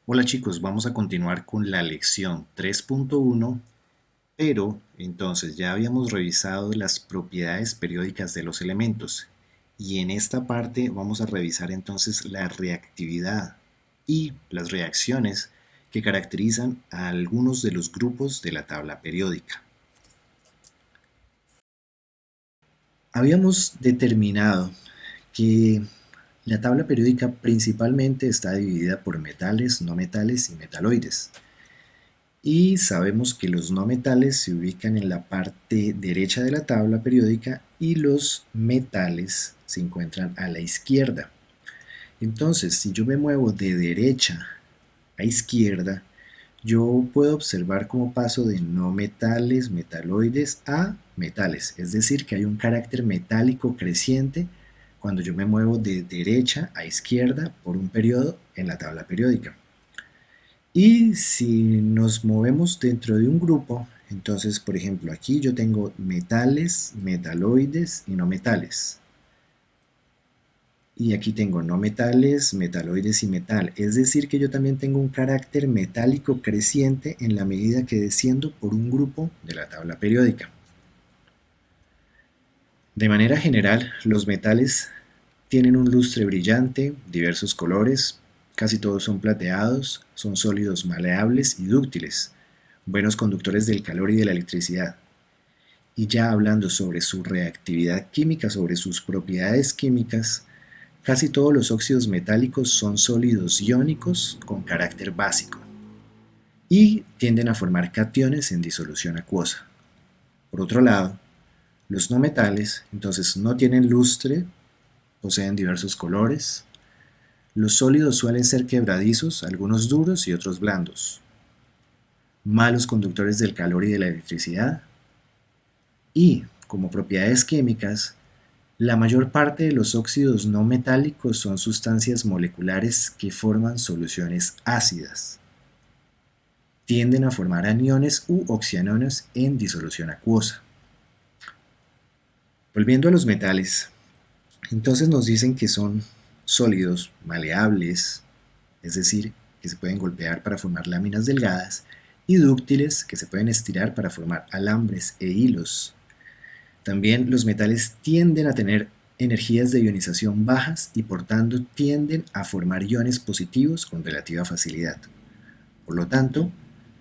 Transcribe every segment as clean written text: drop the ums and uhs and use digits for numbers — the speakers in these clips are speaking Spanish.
Hola chicos, vamos a continuar con la lección 3.1, pero entonces ya habíamos revisado las propiedades periódicas de los elementos y en esta parte vamos a revisar entonces la reactividad y las reacciones que caracterizan a algunos de los grupos de la tabla periódica. Habíamos determinado que la tabla periódica principalmente está dividida por metales, no metales y metaloides. Y sabemos que los no metales se ubican en la parte derecha de la tabla periódica y los metales se encuentran a la izquierda. Entonces, si yo me muevo de derecha a izquierda, yo puedo observar cómo paso de no metales, metaloides a metales. Es decir, que hay un carácter metálico creciente cuando yo me muevo de derecha a izquierda por un periodo en la tabla periódica. Y si nos movemos dentro de un grupo, entonces, por ejemplo, aquí yo tengo metales, metaloides y no metales. Y aquí tengo no metales, metaloides y metal. Es decir, que yo también tengo un carácter metálico creciente en la medida que desciendo por un grupo de la tabla periódica. De manera general, los metales tienen un lustre brillante, diversos colores, casi todos son plateados, son sólidos maleables y dúctiles, buenos conductores del calor y de la electricidad. Y ya hablando sobre su reactividad química, sobre sus propiedades químicas, casi todos los óxidos metálicos son sólidos iónicos con carácter básico y tienden a formar cationes en disolución acuosa. Por otro lado, los no metales entonces no tienen lustre, poseen diversos colores. Los sólidos suelen ser quebradizos, algunos duros y otros blandos. Malos conductores del calor y de la electricidad. Y, como propiedades químicas, la mayor parte de los óxidos no metálicos son sustancias moleculares que forman soluciones ácidas. Tienden a formar aniones u oxiones en disolución acuosa. Volviendo a los metales, entonces nos dicen que son sólidos, maleables, es decir, que se pueden golpear para formar láminas delgadas, y dúctiles, que se pueden estirar para formar alambres e hilos. También los metales tienden a tener energías de ionización bajas y por tanto tienden a formar iones positivos con relativa facilidad. Por lo tanto,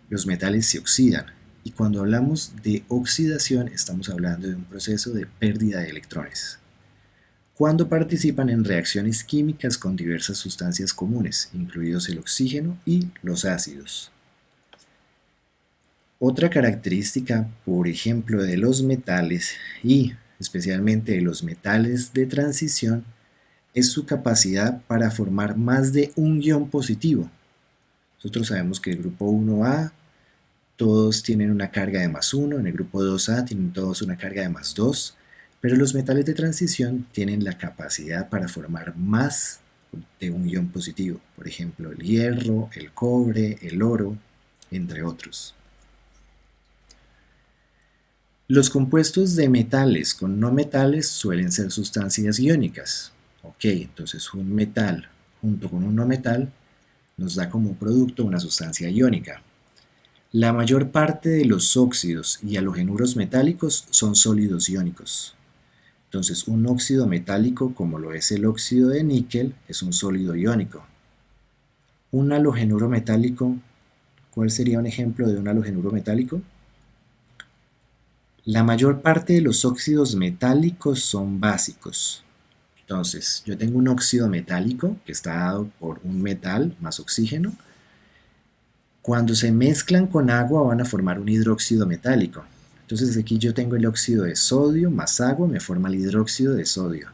los metales se oxidan y cuando hablamos de oxidación estamos hablando de un proceso de pérdida de electrones. Cuando participan en reacciones químicas con diversas sustancias comunes, incluidos el oxígeno y los ácidos. Otra característica, por ejemplo, de los metales y especialmente de los metales de transición es su capacidad para formar más de un ion positivo. Nosotros sabemos que el grupo 1A todos tienen una carga de +1, en el grupo 2A tienen todos una carga de +2, pero los metales de transición tienen la capacidad para formar más de un ion positivo, por ejemplo el hierro, el cobre, el oro, entre otros. Los compuestos de metales con no metales suelen ser sustancias iónicas. Ok, entonces un metal junto con un no metal nos da como producto una sustancia iónica. La mayor parte de los óxidos y halogenuros metálicos son sólidos iónicos. Entonces un óxido metálico como lo es el óxido de níquel es un sólido iónico. Un halogenuro metálico, ¿cuál sería un ejemplo de un halogenuro metálico? La mayor parte de los óxidos metálicos son básicos. Entonces, yo tengo un óxido metálico que está dado por un metal más oxígeno. Cuando se mezclan con agua van a formar un hidróxido metálico. Entonces aquí yo tengo el óxido de sodio más agua me forma el hidróxido de sodio.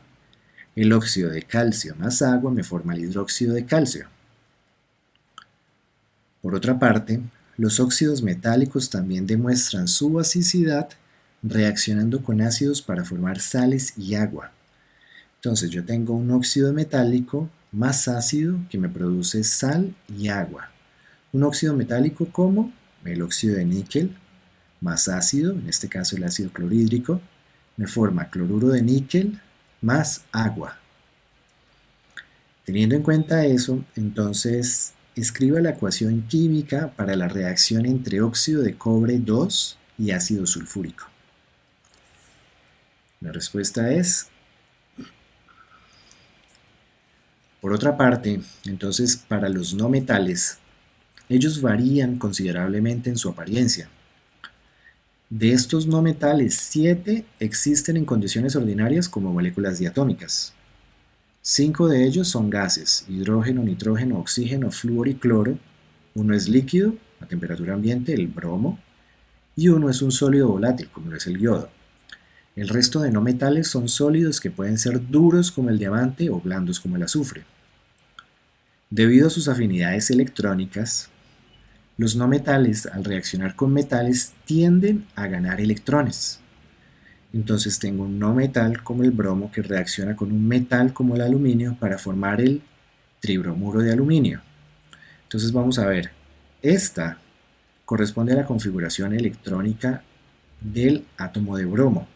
El óxido de calcio más agua me forma el hidróxido de calcio. Por otra parte, los óxidos metálicos también demuestran su basicidad reaccionando con ácidos para formar sales y agua. Entonces yo tengo un óxido metálico más ácido que me produce sal y agua. Un óxido metálico como el óxido de níquel, más ácido, en este caso el ácido clorhídrico, me forma cloruro de níquel más agua. Teniendo en cuenta eso, entonces Escriba la ecuación química para la reacción entre óxido de cobre 2 y ácido sulfúrico. La respuesta es... Por otra parte, entonces, para los no metales, ellos varían considerablemente en su apariencia. De estos no metales, 7 existen en condiciones ordinarias como moléculas diatómicas. 5 de ellos son gases: hidrógeno, nitrógeno, oxígeno, flúor y cloro. Uno es líquido, a temperatura ambiente, el bromo, y uno es un sólido volátil, como lo es el yodo. El resto de no metales son sólidos que pueden ser duros como el diamante o blandos como el azufre. Debido a sus afinidades electrónicas, los no metales, al reaccionar con metales, tienden a ganar electrones. Entonces tengo un no metal como el bromo que reacciona con un metal como el aluminio para formar el tribromuro de aluminio. Entonces vamos a ver, esta corresponde a la configuración electrónica del átomo de bromo,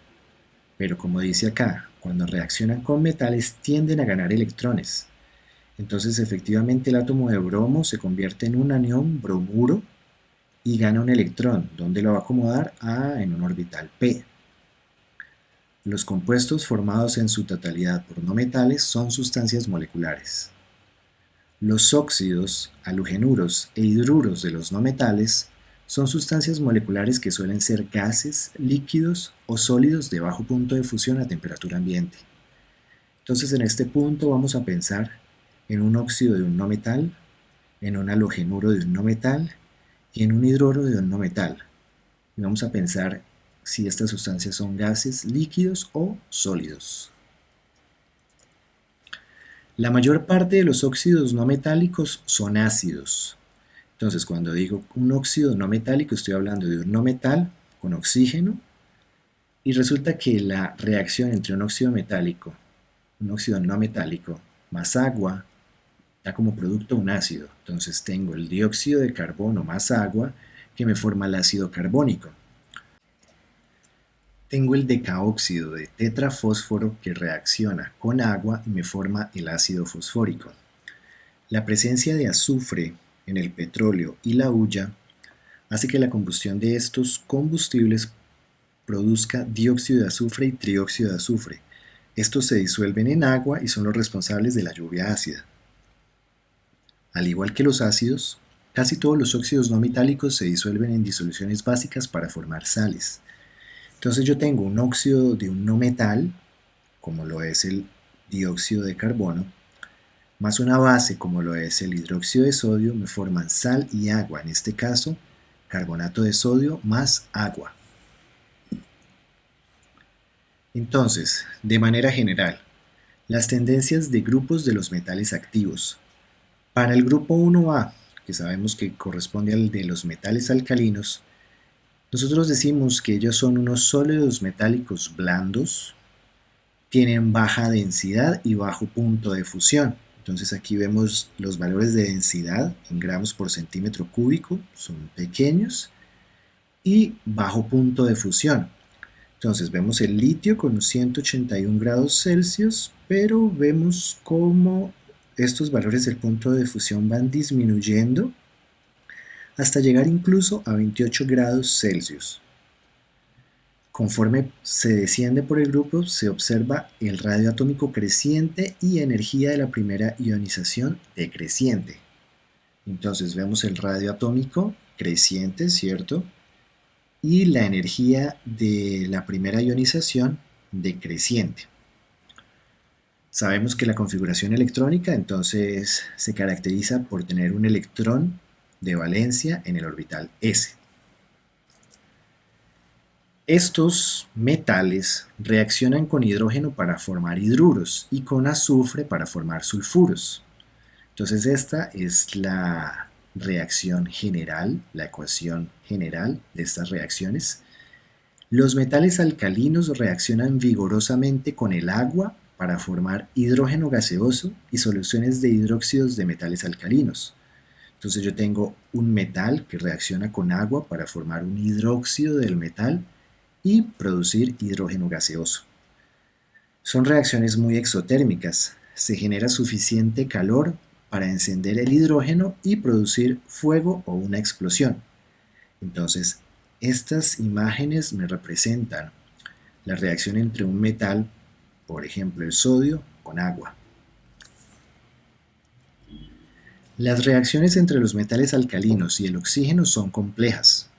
pero como dice acá, cuando reaccionan con metales tienden a ganar electrones. Entonces efectivamente el átomo de bromo se convierte en un anión bromuro y gana un electrón. ¿Dónde lo va a acomodar? En un orbital p. Los compuestos formados en su totalidad por no metales son sustancias moleculares. Los óxidos, halogenuros e hidruros de los no metales son sustancias moleculares que suelen ser gases, líquidos o sólidos de bajo punto de fusión a temperatura ambiente. Entonces en este punto vamos a pensar en un óxido de un no metal, en un halogenuro de un no metal y en un hidruro de un no metal. Y vamos a pensar si estas sustancias son gases, líquidos o sólidos. La mayor parte de los óxidos no metálicos son ácidos. Entonces, cuando digo un óxido no metálico, estoy hablando de un no metal con oxígeno, y resulta que la reacción entre un óxido no metálico, más agua, da como producto un ácido. Entonces tengo el dióxido de carbono más agua, que me forma el ácido carbónico. Tengo el decaóxido de tetrafósforo que reacciona con agua y me forma el ácido fosfórico. La presencia de azufre en el petróleo y la hulla hace que la combustión de estos combustibles produzca dióxido de azufre y trióxido de azufre. Estos se disuelven en agua y son los responsables de la lluvia ácida. Al igual que los ácidos, casi todos los óxidos no metálicos se disuelven en disoluciones básicas para formar sales. Entonces yo tengo un óxido de un no metal, como lo es el dióxido de carbono, más una base como lo es el hidróxido de sodio, me forman sal y agua, en este caso carbonato de sodio más agua. Entonces, de manera general, las tendencias de grupos de los metales activos. Para el grupo 1A, que sabemos que corresponde al de los metales alcalinos, nosotros decimos que ellos son unos sólidos metálicos blandos, tienen baja densidad y bajo punto de fusión. Entonces aquí vemos los valores de densidad en gramos por centímetro cúbico, son pequeños, y bajo punto de fusión. Entonces vemos el litio con 181 grados Celsius, pero vemos cómo estos valores del punto de fusión van disminuyendo hasta llegar incluso a 28 grados Celsius. Conforme se desciende por el grupo, se observa el radio atómico creciente y energía de la primera ionización decreciente. Entonces vemos el radio atómico creciente, ¿cierto? Y la energía de la primera ionización decreciente. Sabemos que la configuración electrónica entonces se caracteriza por tener un electrón de valencia en el orbital s. Estos metales reaccionan con hidrógeno para formar hidruros y con azufre para formar sulfuros. Entonces esta es la reacción general, la ecuación general de estas reacciones. Los metales alcalinos reaccionan vigorosamente con el agua para formar hidrógeno gaseoso y soluciones de hidróxidos de metales alcalinos. Entonces yo tengo un metal que reacciona con agua para formar un hidróxido del metal y producir hidrógeno gaseoso. Son reacciones muy exotérmicas. Se genera suficiente calor para encender el hidrógeno y producir fuego o una explosión. Entonces, estas imágenes me representan la reacción entre un metal, por ejemplo el sodio, con agua. Las reacciones entre los metales alcalinos y el oxígeno son complejas.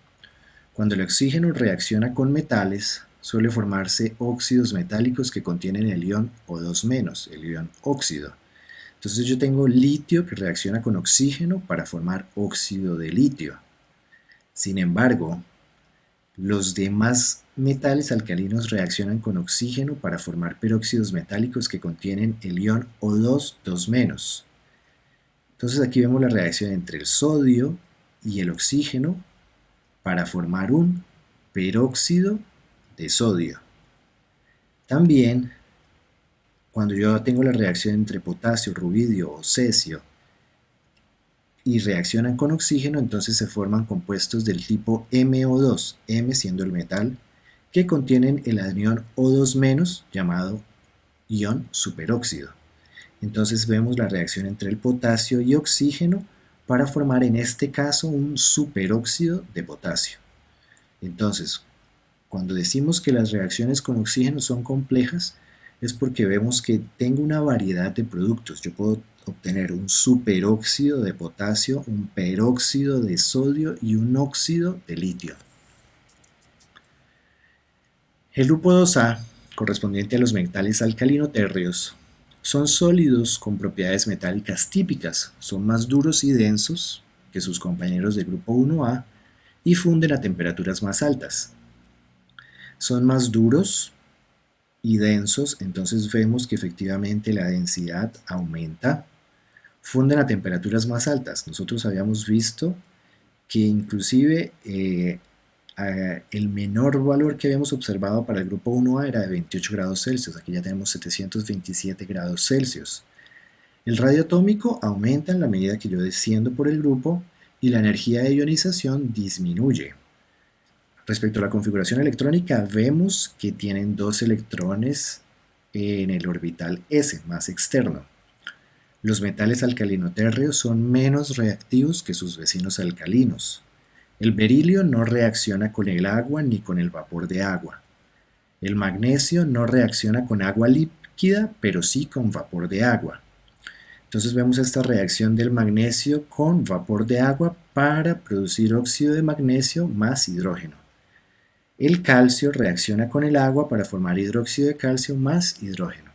Cuando el oxígeno reacciona con metales, suele formarse óxidos metálicos que contienen el ion O2-, el ion óxido. Entonces yo tengo litio que reacciona con oxígeno para formar óxido de litio. Sin embargo, los demás metales alcalinos reaccionan con oxígeno para formar peróxidos metálicos que contienen el ion O2 2-. Entonces aquí vemos la reacción entre el sodio y el oxígeno para formar un peróxido de sodio. También, cuando yo tengo la reacción entre potasio, rubidio o cesio y reaccionan con oxígeno, entonces se forman compuestos del tipo MO2, M siendo el metal, que contienen el anión O2- llamado ion superóxido. Entonces vemos la reacción entre el potasio y oxígeno para formar en este caso un superóxido de potasio. Entonces, cuando decimos que las reacciones con oxígeno son complejas, es porque vemos que tengo una variedad de productos. Yo puedo obtener un superóxido de potasio, un peróxido de sodio y un óxido de litio. El grupo 2A, correspondiente a los metales alcalino-térreos, son sólidos con propiedades metálicas típicas, son más duros y densos que sus compañeros del grupo 1A y funden a temperaturas más altas. Son más duros y densos, entonces vemos que efectivamente la densidad aumenta. Funden a temperaturas más altas. Nosotros habíamos visto que inclusive el menor valor que habíamos observado para el grupo 1A era de 28 grados Celsius. Aquí ya tenemos 727 grados Celsius. El radio atómico aumenta en la medida que yo desciendo por el grupo y la energía de ionización disminuye. Respecto a la configuración electrónica, vemos que tienen dos electrones en el orbital S, más externo. Los metales alcalino-térreos son menos reactivos que sus vecinos alcalinos. El berilio no reacciona con el agua ni con el vapor de agua. El magnesio no reacciona con agua líquida, pero sí con vapor de agua. Entonces vemos esta reacción del magnesio con vapor de agua para producir óxido de magnesio más hidrógeno. El calcio reacciona con el agua para formar hidróxido de calcio más hidrógeno.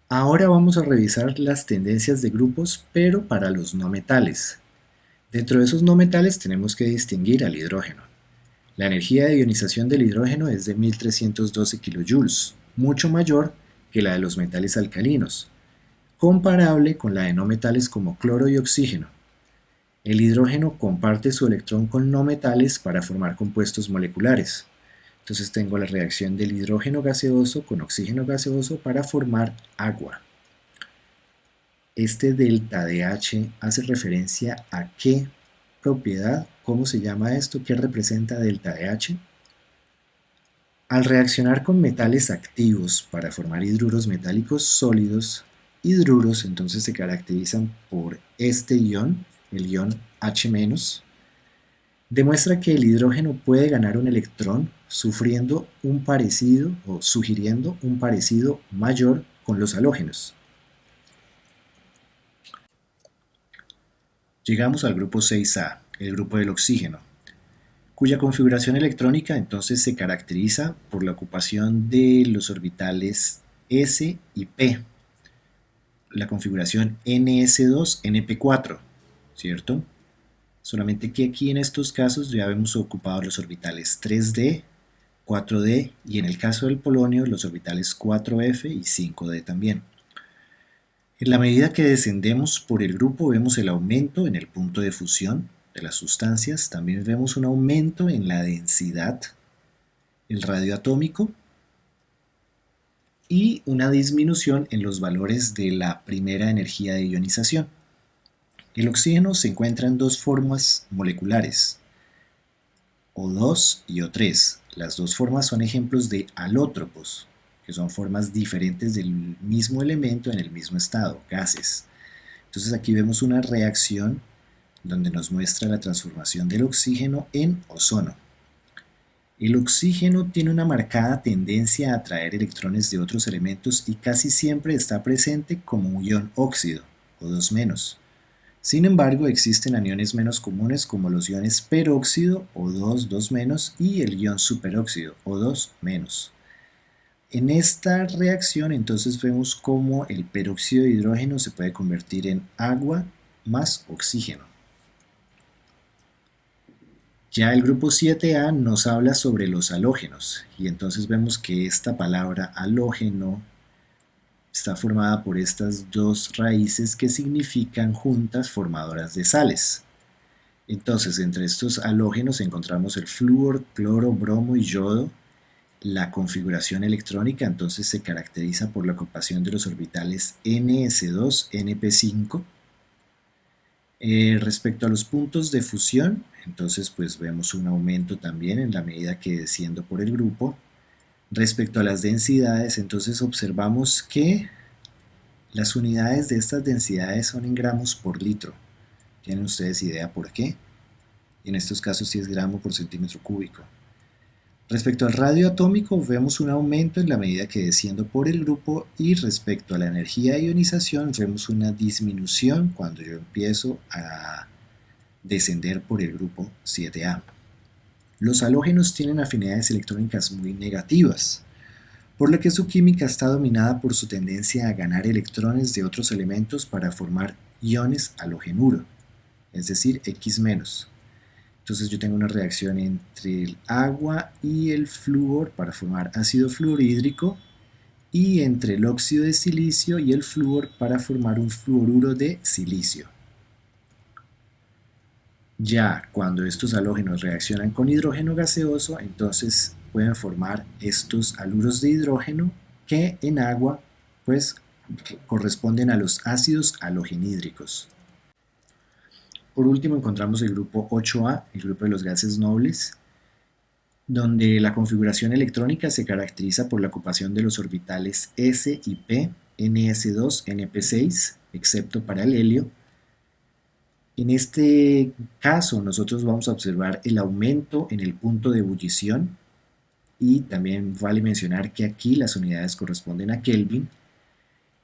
Ahora vamos a revisar las tendencias de grupos, pero para los no metales. Dentro de esos no metales tenemos que distinguir al hidrógeno. La energía de ionización del hidrógeno es de 1312 kJ, mucho mayor que la de los metales alcalinos, comparable con la de no metales como cloro y oxígeno. El hidrógeno comparte su electrón con no metales para formar compuestos moleculares. Entonces tengo la reacción del hidrógeno gaseoso con oxígeno gaseoso para formar agua. Este delta de H hace referencia a qué propiedad, cómo se llama esto, qué representa delta de H. Al reaccionar con metales activos para formar hidruros metálicos sólidos, hidruros entonces se caracterizan por este ion, el ion H-, demuestra que el hidrógeno puede ganar un electrón sugiriendo un parecido mayor con los halógenos. Llegamos al grupo 6A, el grupo del oxígeno, cuya configuración electrónica entonces se caracteriza por la ocupación de los orbitales S y P, la configuración NS2-NP4, ¿cierto? Solamente que aquí en estos casos ya hemos ocupado los orbitales 3D, 4D y en el caso del polonio los orbitales 4F y 5D también. En la medida que descendemos por el grupo vemos el aumento en el punto de fusión de las sustancias, también vemos un aumento en la densidad, el radio atómico y una disminución en los valores de la primera energía de ionización. El oxígeno se encuentra en dos formas moleculares, O2 y O3. Las dos formas son ejemplos de alótropos, que son formas diferentes del mismo elemento en el mismo estado, gases. Entonces aquí vemos una reacción donde nos muestra la transformación del oxígeno en ozono. El oxígeno tiene una marcada tendencia a atraer electrones de otros elementos y casi siempre está presente como un ion óxido, o 2-. Sin embargo, existen aniones menos comunes como los iones peróxido, o 2-, y el ion superóxido, o 2-. En esta reacción entonces vemos cómo el peróxido de hidrógeno se puede convertir en agua más oxígeno. Ya el grupo 7A nos habla sobre los halógenos, y entonces vemos que esta palabra halógeno está formada por estas dos raíces que significan juntas formadoras de sales. Entonces, entre estos halógenos encontramos el flúor, cloro, bromo y yodo. La configuración electrónica entonces se caracteriza por la ocupación de los orbitales ns2, np5. Respecto a los puntos de fusión, entonces pues vemos un aumento también en la medida que desciendo por el grupo. Respecto a las densidades, entonces observamos que las unidades de estas densidades son en gramos por litro. ¿Tienen ustedes idea por qué? En estos casos sí es gramo por centímetro cúbico. Respecto al radio atómico vemos un aumento en la medida que desciendo por el grupo, y respecto a la energía de ionización vemos una disminución cuando yo empiezo a descender por el grupo 7A. Los halógenos tienen afinidades electrónicas muy negativas, por lo que su química está dominada por su tendencia a ganar electrones de otros elementos para formar iones halogenuro, es decir, X-. Entonces yo tengo una reacción entre el agua y el flúor para formar ácido fluorhídrico, y entre el óxido de silicio y el flúor para formar un fluoruro de silicio. Ya cuando estos halógenos reaccionan con hidrógeno gaseoso, entonces pueden formar estos haluros de hidrógeno que en agua pues corresponden a los ácidos halogenhídricos. Por último encontramos el grupo 8A, el grupo de los gases nobles, donde la configuración electrónica se caracteriza por la ocupación de los orbitales s y p, ns2, np6, excepto para el helio. En este caso nosotros vamos a observar el aumento en el punto de ebullición, y también vale mencionar que aquí las unidades corresponden a Kelvin.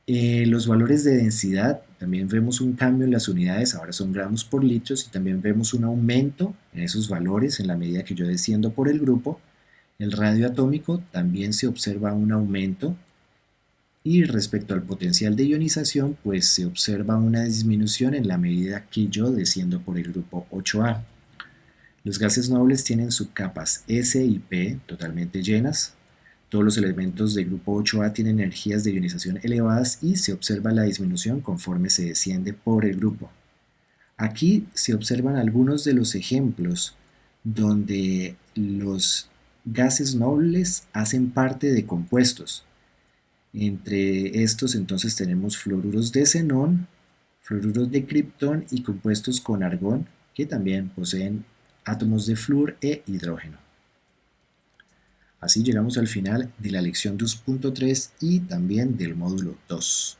Los valores de densidad, también vemos un cambio en las unidades, ahora son gramos por litros, y también vemos un aumento en esos valores en la medida que yo desciendo por el grupo. El radio atómico también se observa un aumento, y respecto al potencial de ionización pues se observa una disminución en la medida que yo desciendo por el grupo 8A. Los gases nobles tienen subcapas S y P totalmente llenas. Todos los elementos del grupo 8A tienen energías de ionización elevadas, y se observa la disminución conforme se desciende por el grupo. Aquí se observan algunos de los ejemplos donde los gases nobles hacen parte de compuestos. Entre estos entonces tenemos fluoruros de xenón, fluoruros de criptón y compuestos con argón que también poseen átomos de flúor e hidrógeno. Así llegamos al final de la lección 2.3 y también del módulo 2.